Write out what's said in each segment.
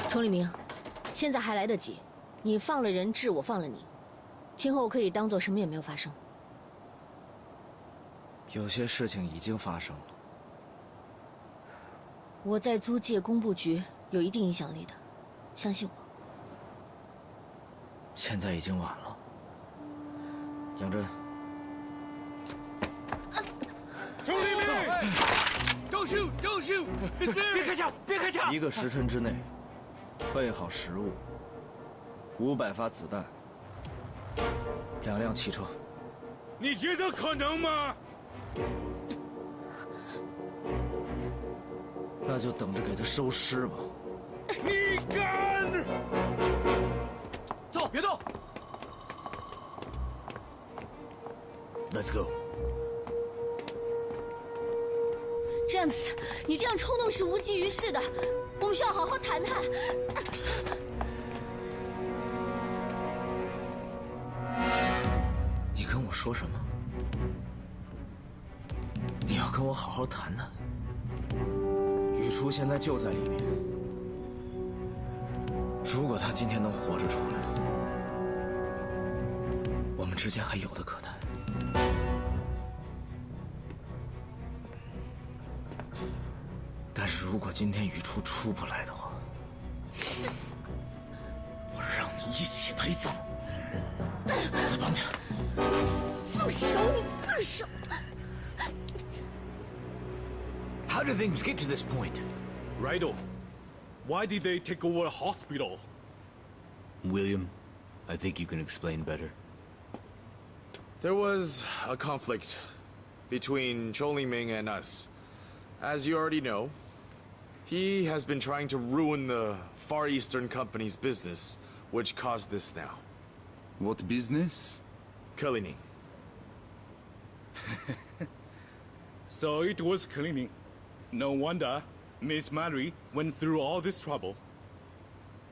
崇礼明，现在还来得及，你放了人质，我放了你，今后可以当做什么也没有发生。有些事情已经发生了。我在租界工部局有一定影响力的，相信我。现在已经晚了，杨真。崇礼明 ，Don't shoot, don't shoot， 别开枪，别开枪！ 1个时辰之内，备好食物，500发子弹，2辆汽车。你觉得可能吗？ 那就等着给他收尸吧。你敢！走，别动。Let's go。詹姆斯，你这样冲动是无济于事的，我们需要好好谈谈。你跟我说什么？你要跟我好好谈谈。雨初现在就在里面，如果他今天能活着出来，我们之间还有的可谈。但是如果今天雨初出不来的话，我让你一起陪葬。把他绑起来。放手！你放手！ How did things get to this point? Rydell, why did they take over a hospital? William, I think you can explain better. There was a conflict between Chou Liming and us. As you already know, he has been trying to ruin the Far Eastern Company's business, which caused this now. What business? Kalining. So it was cleaning. No wonder Miss Mary went through all this trouble.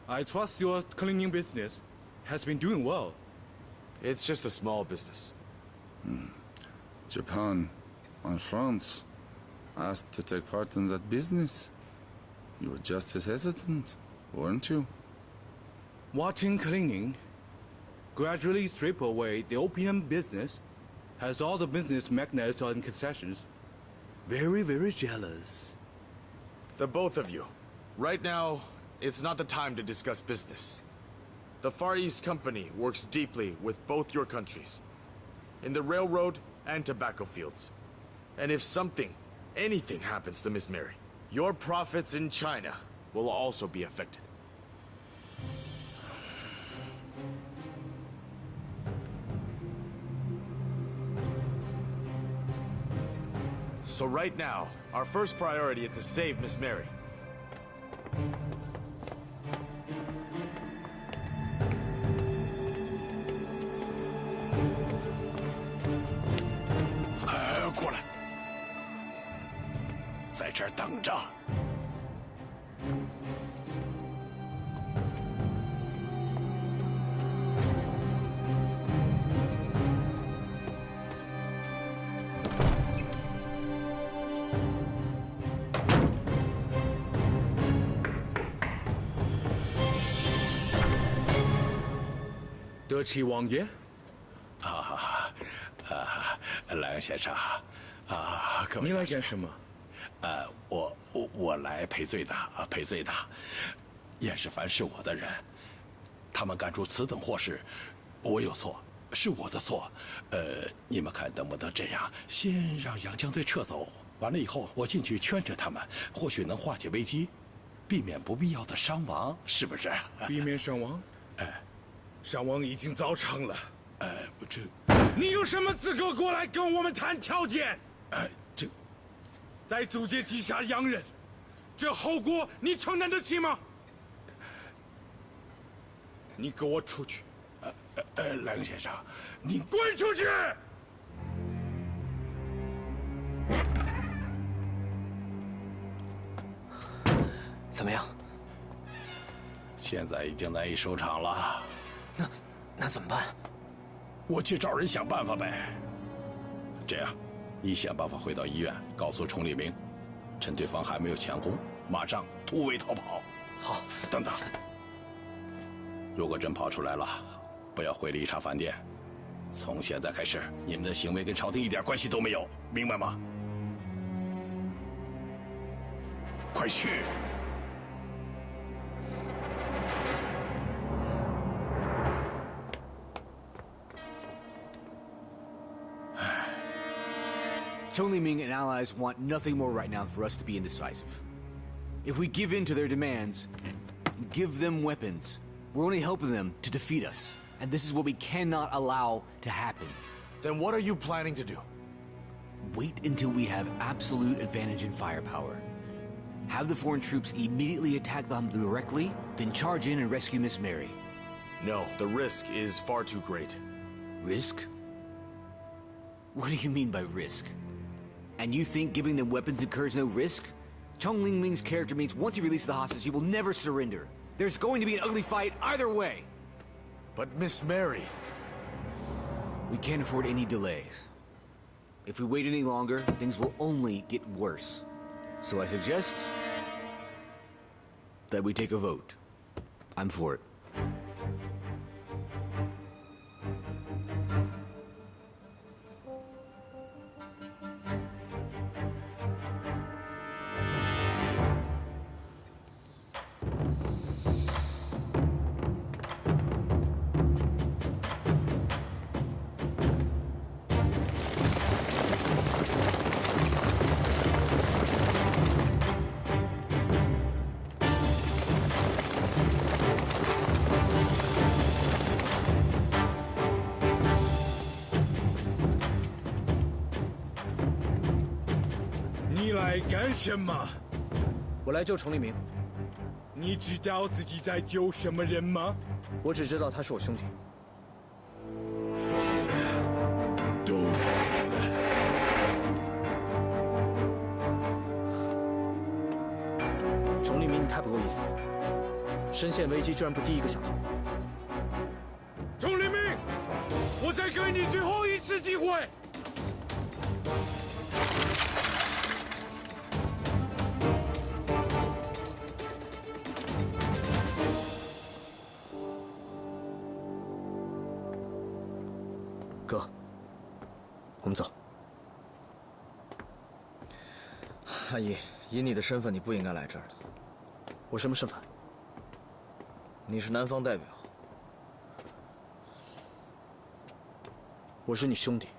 I trust your cleaning business has been doing well. It's just a small business. Japan and France asked to take part in that business. You were just as hesitant, weren't you? Watching cleaning gradually strip away the opium business has all the business magnates and concessions very, very jealous. The both of you. Right now, it's not the time to discuss business. The Far East Company works deeply with both your countries, in the railroad and tobacco fields. And if anything happens to Miss Mary, your profits in China will also be affected. So right now, our first priority is to save Miss Mary. Come on. 在这儿等着。德齐王爷，莱昂先生，各位，你来干什么？我来赔罪的，赔罪的。燕世凡是我的人，他们干出此等祸事，我有错，是我的错。你们看能不能这样，先让杨江队撤走，完了以后我进去劝着他们，或许能化解危机，避免不必要的伤亡，是不是？避免伤亡？伤亡已经造成了。这，你有什么资格过来跟我们谈条件？这，在租界击杀洋人，这后果你承担得起吗？你给我出去！莱昂先生，你滚出去！怎么样？现在已经难以收场了。那怎么办？我去找人想办法呗。这样，你想办法回到医院，告诉崇立明，趁对方还没有强攻，马上突围逃跑。好，等等，如果真跑出来了，不要回理查饭店。从现在开始，你们的行为跟朝廷一点关系都没有，明白吗？快去！ Zhong Liming and allies want nothing more right now than for us to be indecisive. If we give in to their demands, and give them weapons, we're only helping them to defeat us. And this is what we cannot allow to happen. Then what are you planning to do? Wait until we have absolute advantage in firepower. Have the foreign troops immediately attack them directly, then charge in and rescue Miss Mary. No, the risk is far too great. Risk? What do you mean by risk? And you think giving them weapons incurs no risk? Zhong Lingming's character means once he releases the hostage, he will never surrender. There's going to be an ugly fight either way. But Miss Mary... We can't afford any delays. If we wait any longer, things will only get worse. So I suggest that we take a vote. I'm for it. 你来干什么？我来救崇利明，你知道自己在救什么人吗？我只知道他是我兄弟。都疯了！崇利明，你太不够意思了，深陷危机居然不第一个想到。崇利明，我再给你最后一次机会。哥，我们走。阿姨，以你的身份，你不应该来这儿的。我什么身份？你是南方代表。我是你兄弟。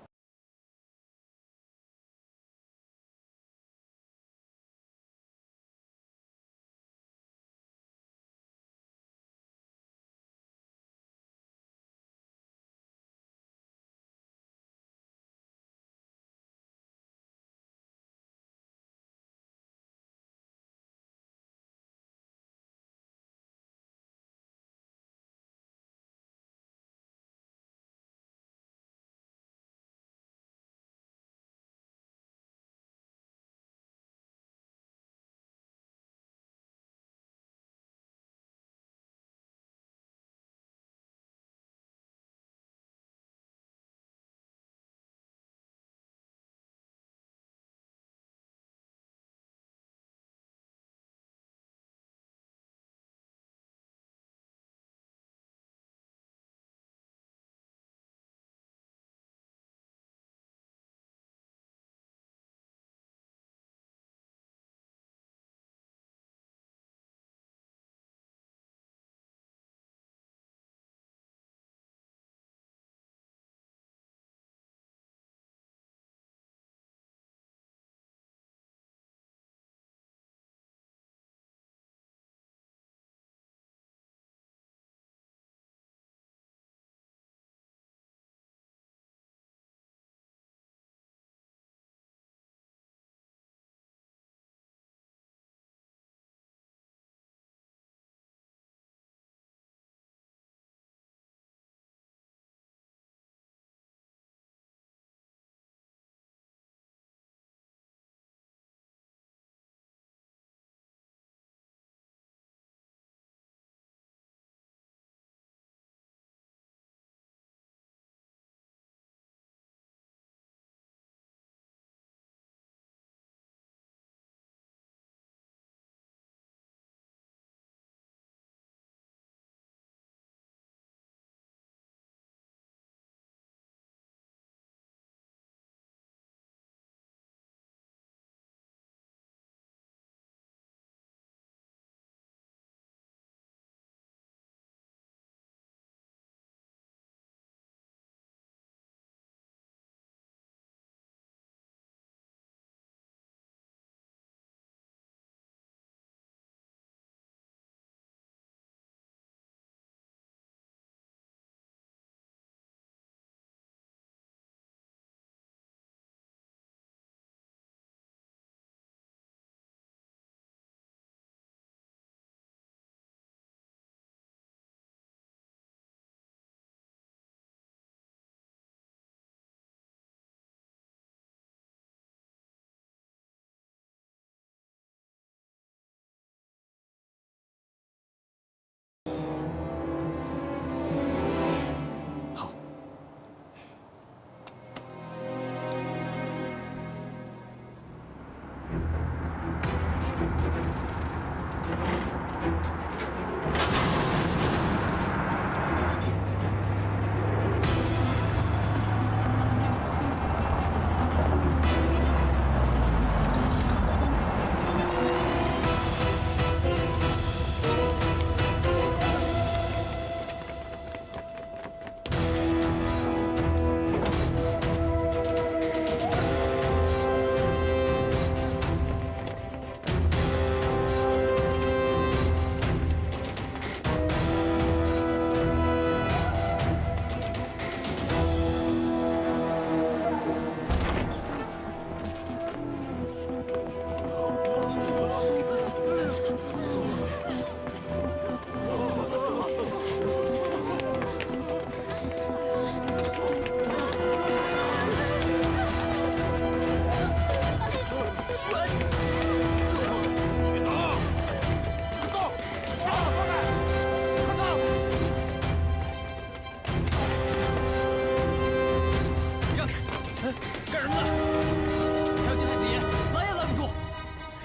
将军太子爷，拦也拦不住！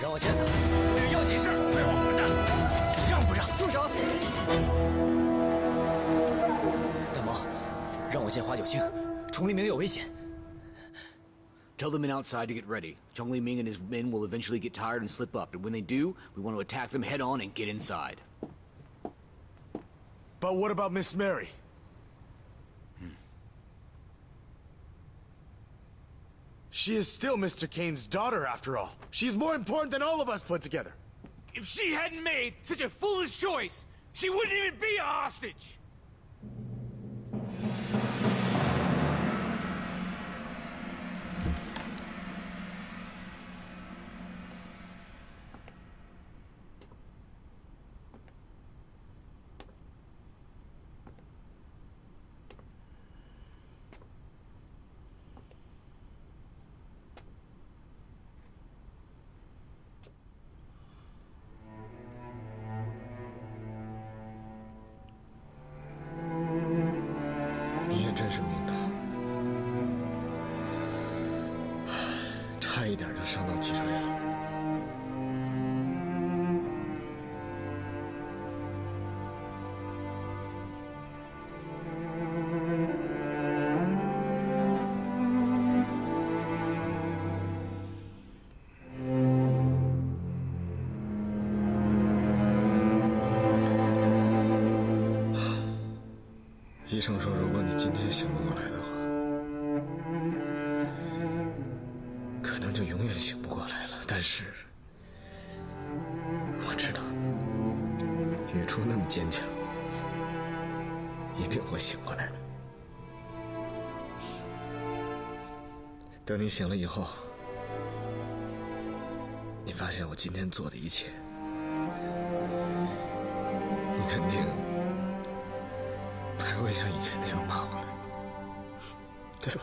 让我见他，我有要紧事。废话，混蛋！让不让？住手！大毛，让我见华九卿，崇黎明有危险。 Tell the men outside to get ready. Zhong Li-Ming and his men will eventually get tired and slip up, and when they do, we want to attack them head on and get inside. But what about Miss Mary? She is still Mr. Kane's daughter, after all. She's more important than all of us put together. If she hadn't made such a foolish choice, she wouldn't even be a hostage! 你也真是命大，差一点就伤到脊椎了。医生说，如果你今天醒不过来的话，可能就永远醒不过来了。但是，我知道，雨初那么坚强，一定会醒过来的。等你醒了以后，你发现我今天做的一切，你肯定 还会像以前那样骂我的，对吧？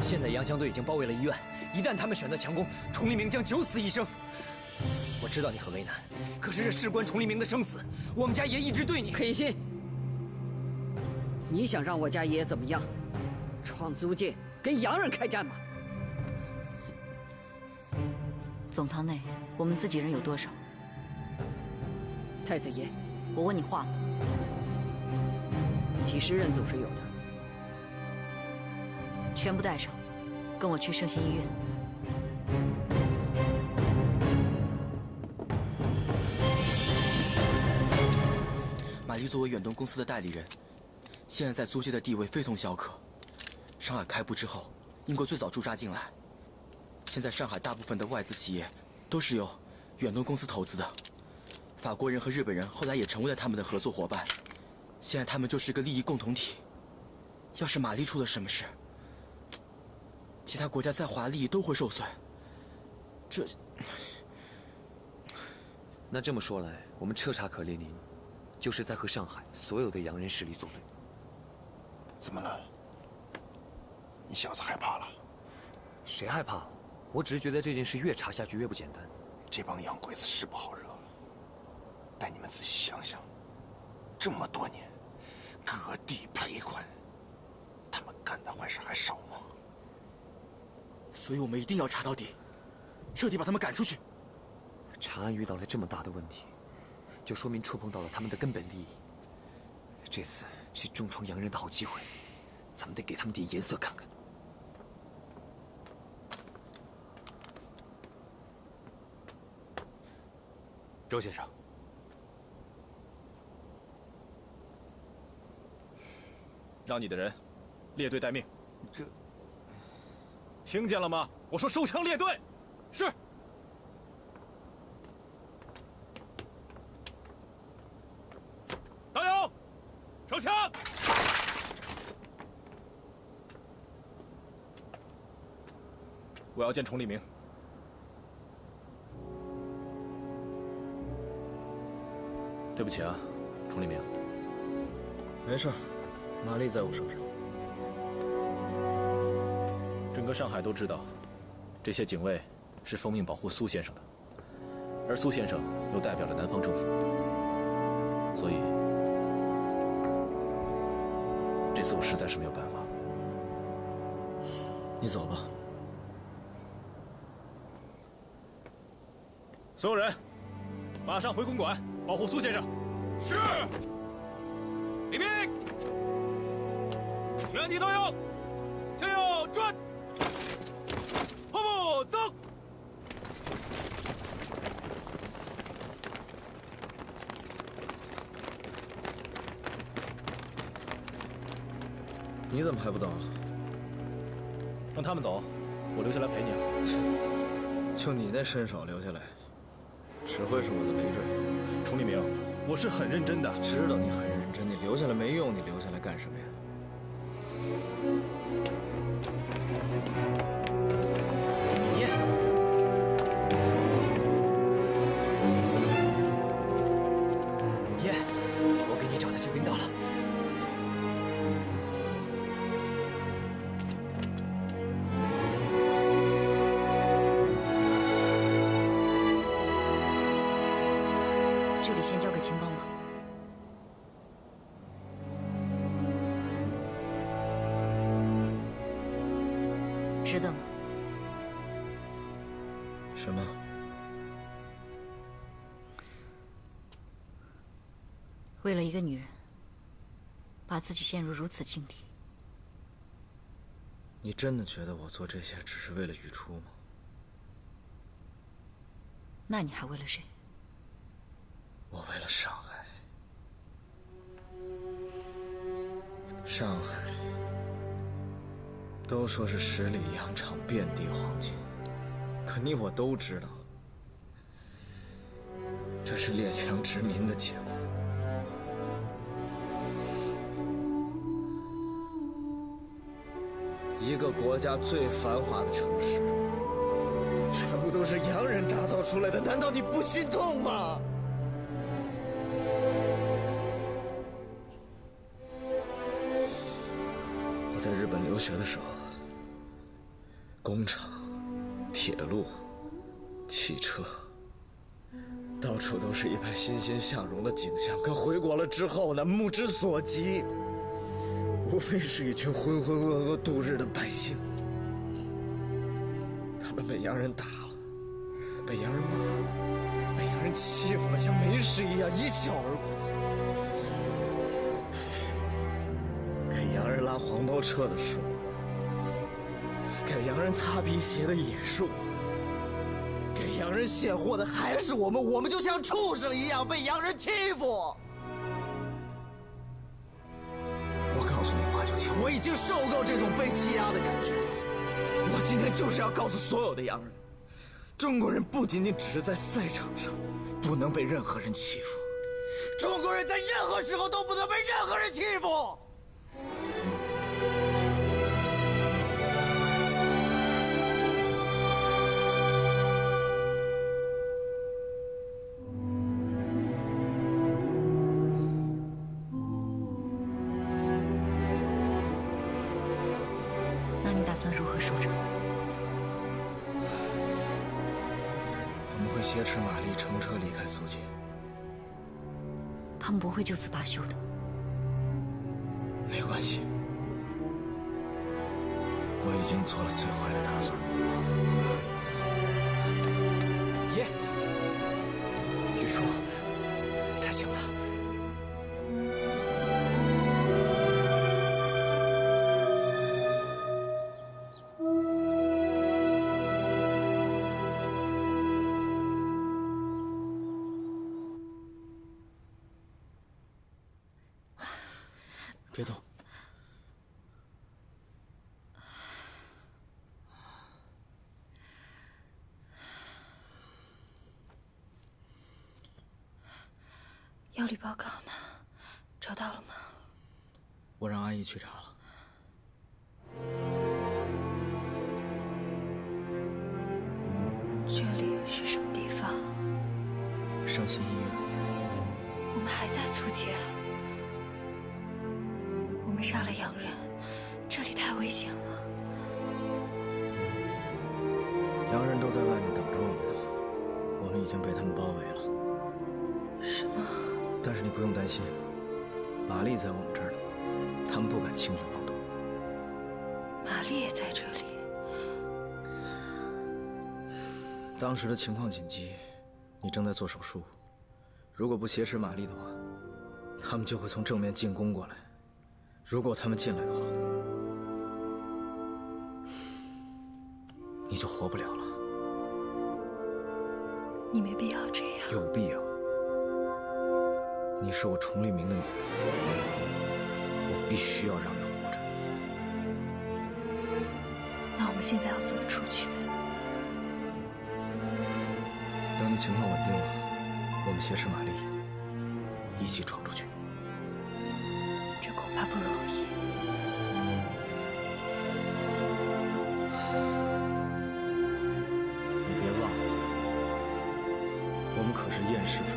现在杨湘队已经包围了医院，一旦他们选择强攻，崇黎明将九死一生。我知道你很为难，可是这事关崇黎明的生死，我们家爷一直对你。黑心，你想让我家爷怎么样？闯租界跟洋人开战吗？总堂内，我们自己人有多少？太子爷，我问你话吗？几十人总是有的。 全部带上，跟我去圣心医院。马丽作为远东公司的代理人，现在在租界的地位非同小可。上海开埠之后，英国最早驻扎进来，现在上海大部分的外资企业都是由远东公司投资的。法国人和日本人后来也成为了他们的合作伙伴。现在他们就是个利益共同体。要是玛丽出了什么事， 其他国家再华丽都会受损。那这么说来，我们彻查可列宁，就是在和上海所有的洋人势力作对。怎么了？你小子害怕了？谁害怕？我只是觉得这件事越查下去越不简单。这帮洋鬼子是不好惹，但你们仔细想想，这么多年，割地赔款，他们干的坏事还少吗？ 所以我们一定要查到底，彻底把他们赶出去。查案遇到了这么大的问题，就说明触碰到了他们的根本利益。这次是重创洋人的好机会，咱们得给他们点颜色看看。周先生，让你的人列队待命。这，听见了吗？我说收枪列队。是。导友，收枪！我要见崇利明。对不起啊，崇利明。没事，玛丽在我手上。整个上海都知道，这些警卫是奉命保护苏先生的，而苏先生又代表了南方政府，所以这次我实在是没有办法。你走吧。所有人，马上回公馆保护苏先生。是。李明，全体都有，向右转，后步走。你怎么还不走啊？让他们走，我留下来陪你啊。就你那身手，留下来，只会是我的累赘。崇利明，我是很认真的。知道你很认真，你留下来没用，你留下来干什么呀？爷，爷，我给你找的救兵到了。这里先交给秦帮吧。值得吗？什么？为了一个女人，把自己陷入如此境地，你真的觉得我做这些只是为了雨初吗？那你还为了谁？我为了上海。上海都说是十里洋场，遍地黄金，可你我都知道，这是列强殖民的结果。一个国家最繁华的城市，全部都是洋人打造出来的，难道你不心痛吗？我在日本留学的时候，工厂、铁路、汽车，到处都是一派欣欣向荣的景象。可回国了之后呢，目之所及，无非是一群浑浑噩噩度日的百姓。他们被洋人打了，被洋人骂了，被洋人欺负了，像没事一样一笑而过。给洋人拉黄包车的是我，给洋人擦皮鞋的也是我，给洋人卸货的还是我们。我们就像畜生一样被洋人欺负。我告诉你华九卿，我已经受够这种被欺压的感觉了。我今天就是要告诉所有的洋人，中国人不仅仅只是在赛场上不能被任何人欺负，中国人在任何时候都不能被任何人欺负。那你打算如何收场？我们会挟持玛丽乘车离开苏界。他们不会就此罢休的。没关系，我已经做了最坏的打算。爷，雨初，别动。药理报告呢？找到了吗？我让阿姨去查了。这里是什么地方？圣心医院。我们还在租界。我们杀了洋人，这里太危险了。洋人都在外面等着我们呢，我们已经被他们包围了。什么？但是你不用担心，玛丽在我们这儿呢，他们不敢轻举妄动。玛丽也在这里。当时的情况紧急，你正在做手术，如果不挟持玛丽的话，他们就会从正面进攻过来。如果他们进来的话，你就活不了了。你没必要这样。有必要。你是我崇立明的女人，我必须要让你活着。那我们现在要怎么出去？等你情况稳定了，我们挟持玛丽，一起闯出去。这恐怕不容易。你别忘了，我们可是燕世藩。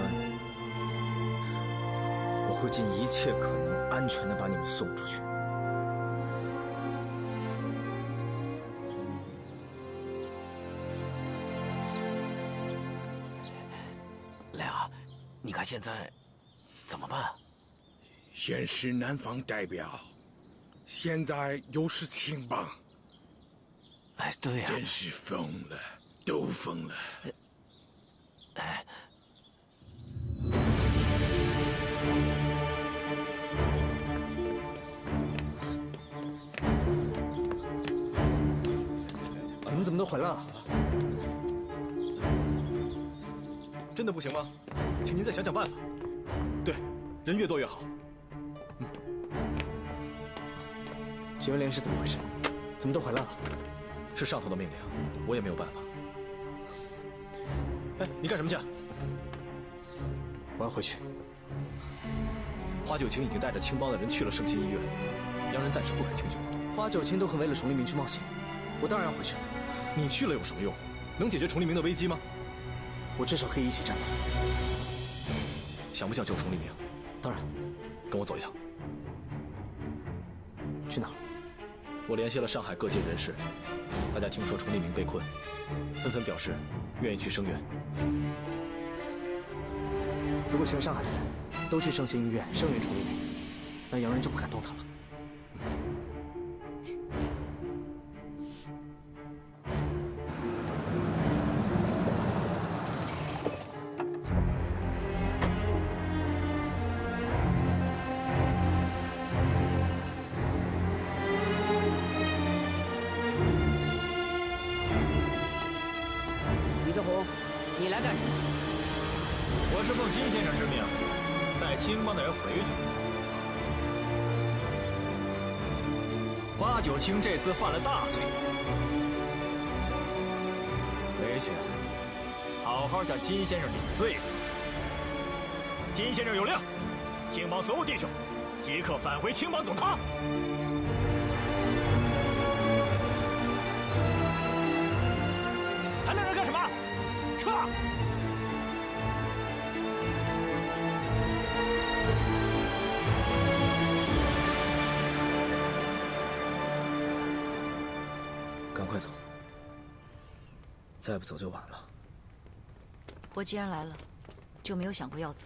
我会尽一切可能安全地把你们送出去。俩，你看现在怎么办？先是南方代表，现在又是青帮。哎，对呀，真是疯了，都疯了。哎。你们怎么都回来了？真的不行吗？请您再想想办法。对，人越多越好。秦文莲是怎么回事？怎么都回来了？是上头的命令，我也没有办法。哎，你干什么去？我要回去。花九卿已经带着青帮的人去了圣心医院，洋人暂时不敢轻举妄动。花九卿都肯为了崇立明去冒险，我当然要回去了。你去了有什么用？能解决崇立明的危机吗？我至少可以一起战斗。想不想救崇立明？当然。跟我走一趟。去哪儿？我联系了上海各界人士，大家听说崇立明被困，纷纷表示愿意去声援。如果全上海的人都去圣心医院声援崇立明，那洋人就不敢动他了。李德宏，你来干什么？我是奉金先生之命，带青帮的人回去。花九卿这次犯了大罪，回去好好向金先生领罪吧。金先生有令，青帮所有弟兄即刻返回青帮总堂。还愣着干什么？撤！赶快走，再不走就晚了。我既然来了，就没有想过要走。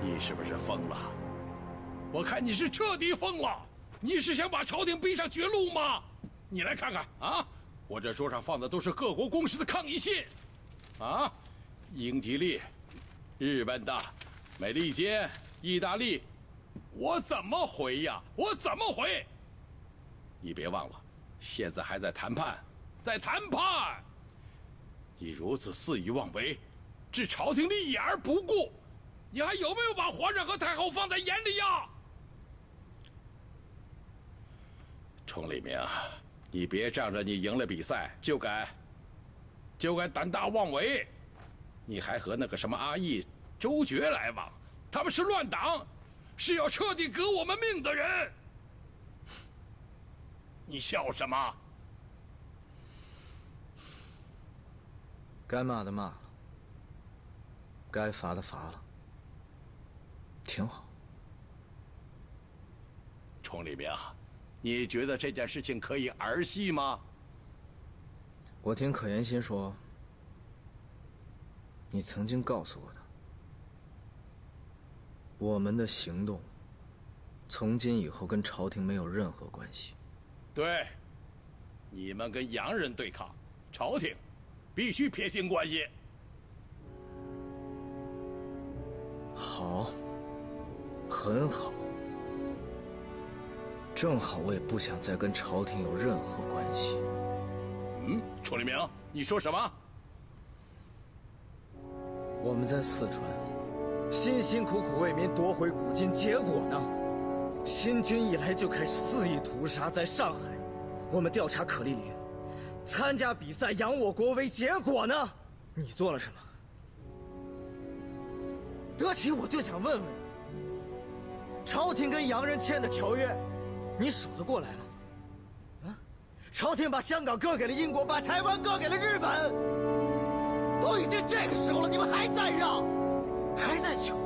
你是不是疯了？我看你是彻底疯了！你是想把朝廷逼上绝路吗？你来看看啊，我这桌上放的都是各国公使的抗议信，啊，英吉利、日本的、美利坚、意大利，我怎么回呀？我怎么回？你别忘了，现在还在谈判，在谈判。你如此肆意妄为，置朝廷利益而不顾，你还有没有把皇上和太后放在眼里呀？崇利明，你别仗着你赢了比赛就敢胆大妄为，你还和那个什么阿义、周觉来往，他们是乱党，是要彻底革我们命的人。你笑什么？该骂的骂了，该罚的罚了，挺好。崇利明，你觉得这件事情可以儿戏吗？我听可言心说，你曾经告诉我的，我们的行动，从今以后跟朝廷没有任何关系。对，你们跟洋人对抗，朝廷必须撇清关系。好，很好。正好我也不想再跟朝廷有任何关系。楚立明，你说什么？我们在四川辛辛苦苦为民夺回古今，结果呢？新军一来就开始肆意屠杀。在上海，我们调查可丽琳参加比赛，扬我国威，结果呢？你做了什么？德启，我就想问问你，朝廷跟洋人签的条约，你数得过来吗？啊，朝廷把香港割给了英国，把台湾割给了日本，都已经这个时候了，你们还在让，还在求。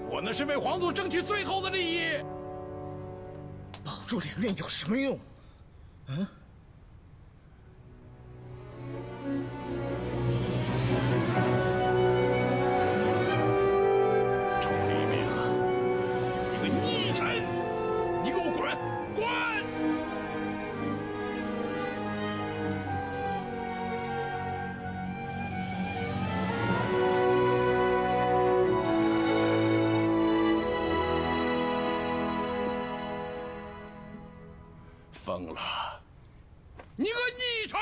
我那是为皇族争取最后的利益。保住脸面有什么用？嗯？崇利明，你个逆臣，你给我滚！滚！疯了！你个逆臣！